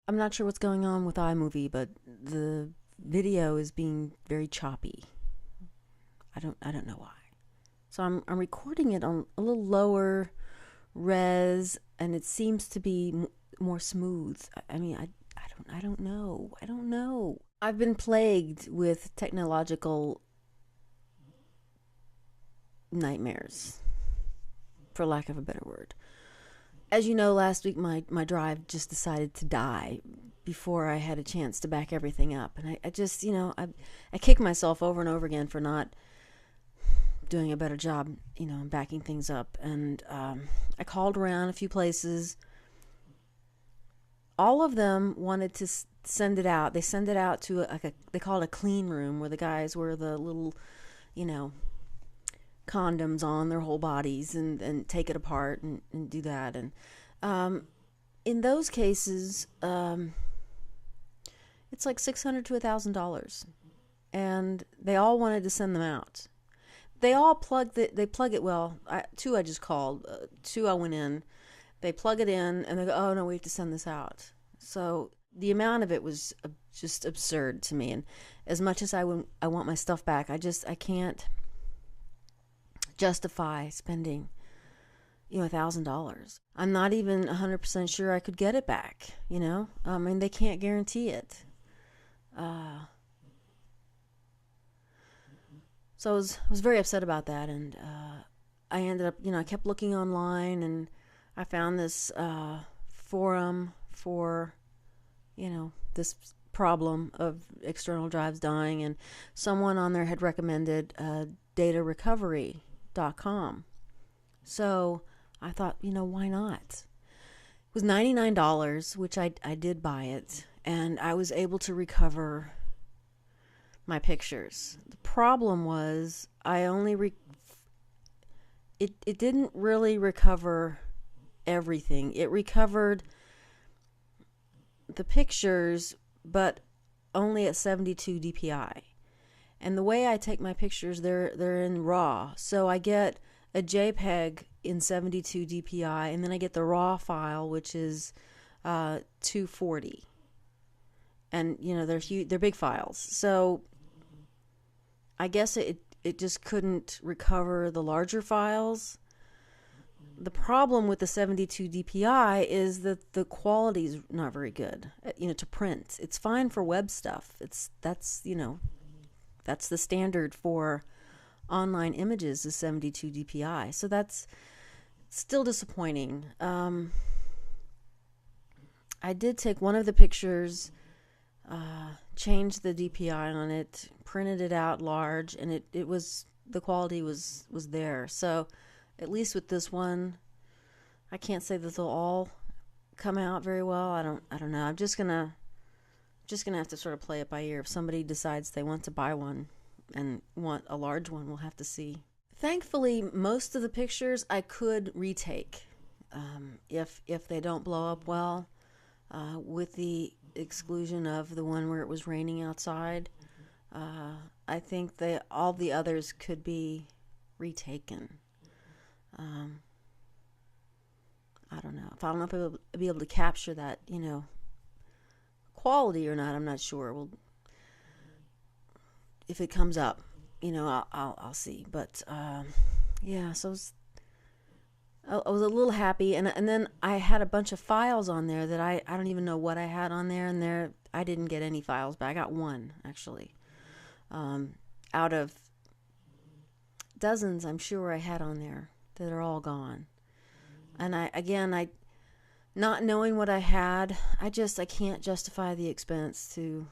I'm not sure what's going on with iMovie, but the video is being very choppy. I don't know why. So I'm recording it on a little lower res, and it seems to be more smooth. I mean, I don't know. I don't know. I've been plagued with technological nightmares, for lack of a better word. As you know, last week my drive just decided to die before I had a chance to back everything up. And I just, I kick myself over and over again for not doing a better job, backing things up. And I called around a few places. All of them wanted to send it out. They send it out to they call it a clean room, where the guys wear the little, you know, condoms on their whole bodies and take it apart and do that. And in those cases, it's like $600 to $1,000, and they all wanted to send them out. They all they plug it. Well, two I just called, two I went in. They plug it in and they go, "Oh no, we have to send this out." So the amount of it was just absurd to me. And as much as I want my stuff back, I can't justify spending $1,000. I'm not even 100% sure I could get it back. I mean, they can't guarantee it. So I was very upset about that, and I ended up, I kept looking online, and I found this forum for, this problem of external drives dying, and someone on there had recommended datarecovery.com. So I thought, why not? It was $99, which I did buy it, and I was able to recover my pictures. The problem was I only it didn't really recover everything. It recovered the pictures, but only at 72 dpi. And the way I take my pictures, they're in RAW. So I get a JPEG in 72 dpi, and then I get the RAW file, which is 240. And they're huge, they're big files. So I guess it just couldn't recover the larger files. The problem with the 72 dpi is that the quality is not very good, to print. It's fine for web stuff. That's the standard for online images is 72 dpi. So that's still disappointing. I did take one of the pictures, changed the DPI on it, printed it out large, and it was, the quality was there. So at least with this one, I can't say that they'll all come out very well. I don't know. I'm just gonna have to sort of play it by ear. If somebody decides they want to buy one and want a large one, we'll have to see. Thankfully, most of the pictures I could retake, if they don't blow up well, with the exclusion of the one where it was raining outside. I think all the others could be retaken. I don't know. I don't know if I'll be able to capture that, quality or not. I'm not sure. Well, if it comes up, I'll see. But yeah, so I was a little happy, and then I had a bunch of files on there that I don't even know what I had on there, and I didn't get any files back. I got one, actually, out of dozens I'm sure I had on there that are all gone. And I not knowing what I had, I can't justify the expense to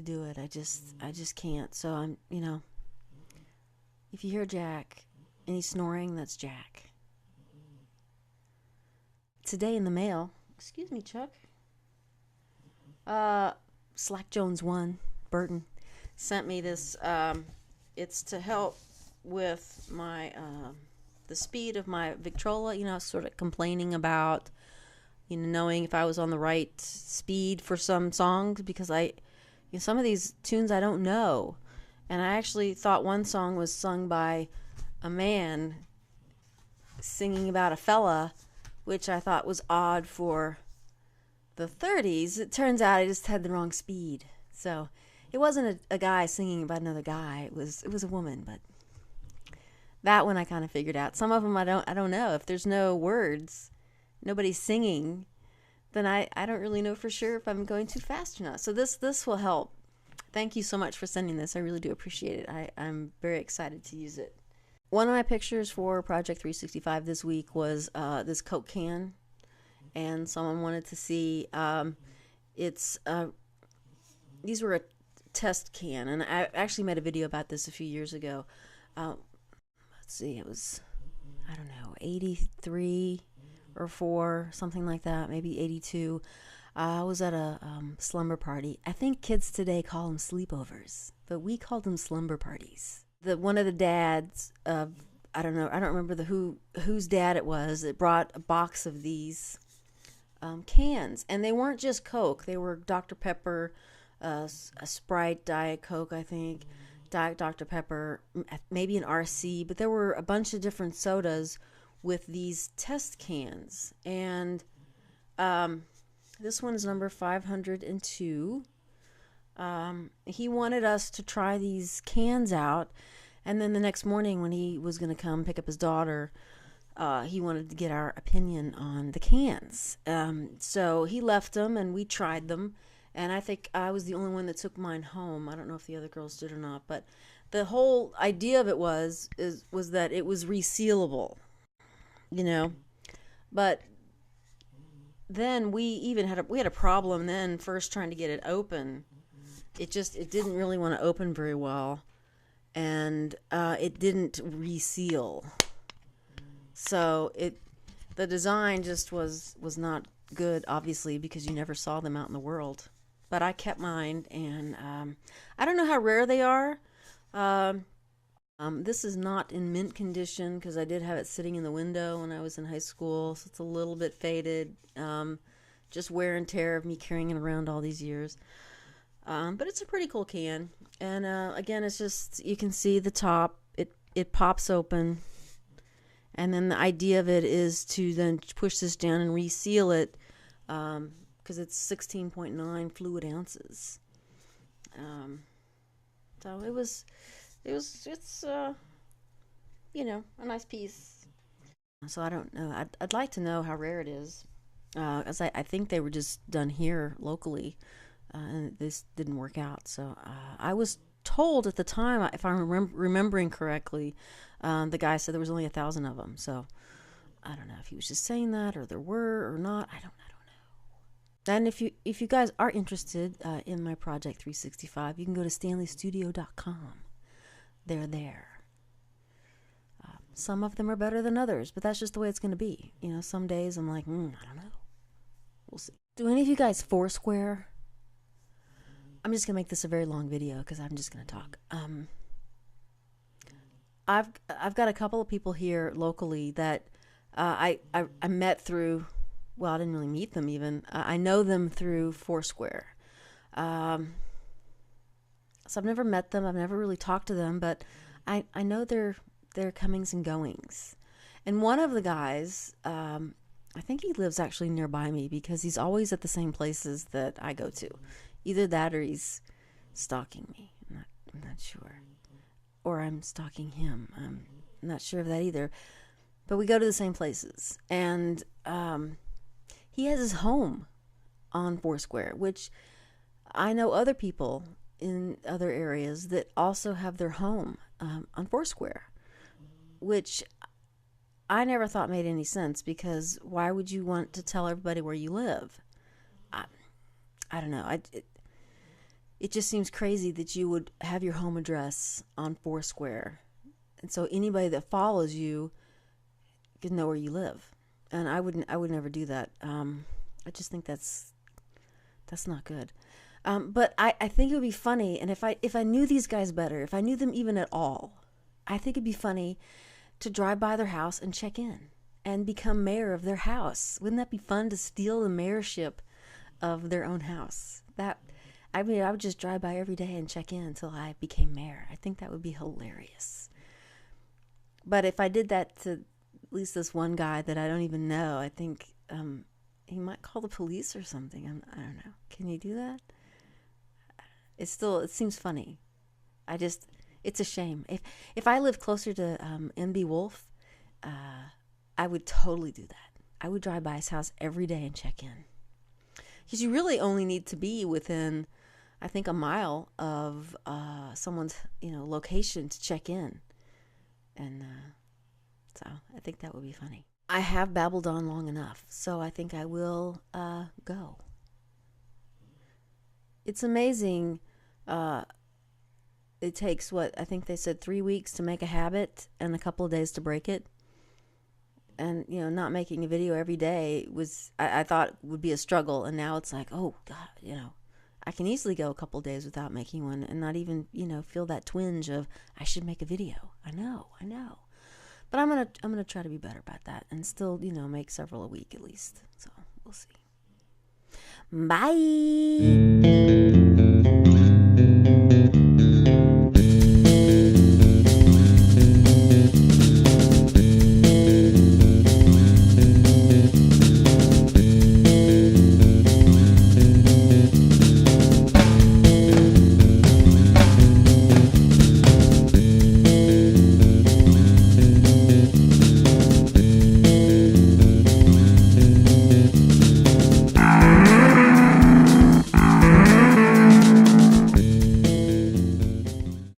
do it. I just can't. So I'm, if you hear Jack and he's snoring, that's Jack. Today in the mail, excuse me, Chuck. Slack Jones 1, Burton, sent me this. It's to help with my the speed of my Victrola. Sort of complaining about knowing if I was on the right speed for some songs, because some of these tunes I don't know, and I actually thought one song was sung by a man singing about a fella, which I thought was odd for the 30s, it turns out I just had the wrong speed. So it wasn't a guy singing about another guy. It was a woman, but that one I kind of figured out. Some of them I don't know. If there's no words, nobody's singing, then I don't really know for sure if I'm going too fast or not. So this will help. Thank you so much for sending this. I really do appreciate it. I'm very excited to use it. One of my pictures for Project 365 this week was this Coke can, and someone wanted to see. These were a test can, and I actually made a video about this a few years ago. Let's see, it was, I don't know, 83 or 4, something like that, maybe 82. I was at a slumber party. I think kids today call them sleepovers, but we called them slumber parties. One of the dads, I don't know, I don't remember whose dad it was, that brought a box of these cans, and they weren't just Coke. They were Dr. Pepper, a Sprite, Diet Coke, I think, Diet Dr. Pepper, maybe an RC, but there were a bunch of different sodas with these test cans, and this one's number 502. He wanted us to try these cans out, and then the next morning when he was going to come pick up his daughter, he wanted to get our opinion on the cans. So he left them, and we tried them, and I think I was the only one that took mine home. I don't know if the other girls did or not, but the whole idea of it was that it was resealable, you know. But then we had a problem then first trying to get it open. It didn't really want to open very well, and it didn't reseal. So the design just was not good, obviously, because you never saw them out in the world. But I kept mine, and I don't know how rare they are. This is not in mint condition because I did have it sitting in the window when I was in high school, so it's a little bit faded. Just wear and tear of me carrying it around all these years. But it's a pretty cool can. And again, it's just, you can see the top. It pops open. And then the idea of it is to then push this down and reseal it, because it's 16.9 fluid ounces. So it's you know, a nice piece. So I don't know. I'd like to know how rare it is, as I think they were just done here locally, and this didn't work out. So I was told at the time, if I'm remembering correctly, the guy said there was only 1,000 of them. So I don't know if he was just saying that, or there were or not. I don't know. And if you guys are interested in my Project 365, you can go to StanleyStudio.com. They're there. Some of them are better than others, but that's just the way it's going to be. You know, some days I'm like, I don't know. We'll see. Do any of you guys Foursquare? I'm just going to make this a very long video because I'm just going to talk. I've got a couple of people here locally that I met through, well, I didn't really meet them even. I know them through Foursquare. So I've never met them. I've never really talked to them, but I know their comings and goings. And one of the guys, I think he lives actually nearby me because he's always at the same places that I go to. Either that or he's stalking me. I'm not sure. Or I'm stalking him. I'm not sure of that either. But we go to the same places. And he has his home on Foursquare, which I know other people in other areas that also have their home on Foursquare, which I never thought made any sense, because why would you want to tell everybody where you live? I don't know. It just seems crazy that you would have your home address on Foursquare, and so anybody that follows you can know where you live. And I would never do that. I just think that's not good. But I think it would be funny, and if I knew these guys better, if I knew them even at all, I think it'd be funny to drive by their house and check in and become mayor of their house. Wouldn't that be fun, to steal the mayorship of their own house? I would just drive by every day and check in until I became mayor. I think that would be hilarious. But if I did that to at least this one guy that I don't even know, I think he might call the police or something. I don't know. Can you do that? It seems funny. It's a shame. If I lived closer to MB Wolf, I would totally do that. I would drive by his house every day and check in. Because you really only need to be within, I think, a mile of someone's, location to check in. And so I think that would be funny. I have babbled on long enough, so I think I will go. It's amazing. It takes, I think they said 3 weeks to make a habit and a couple of days to break it. And, not making a video every day was, I thought would be a struggle. And now it's like, oh, God, I can easily go a couple of days without making one and not even, feel that twinge of, I should make a video. I know. But I'm gonna try to be better about that and still, make several a week at least. So we'll see. Bye.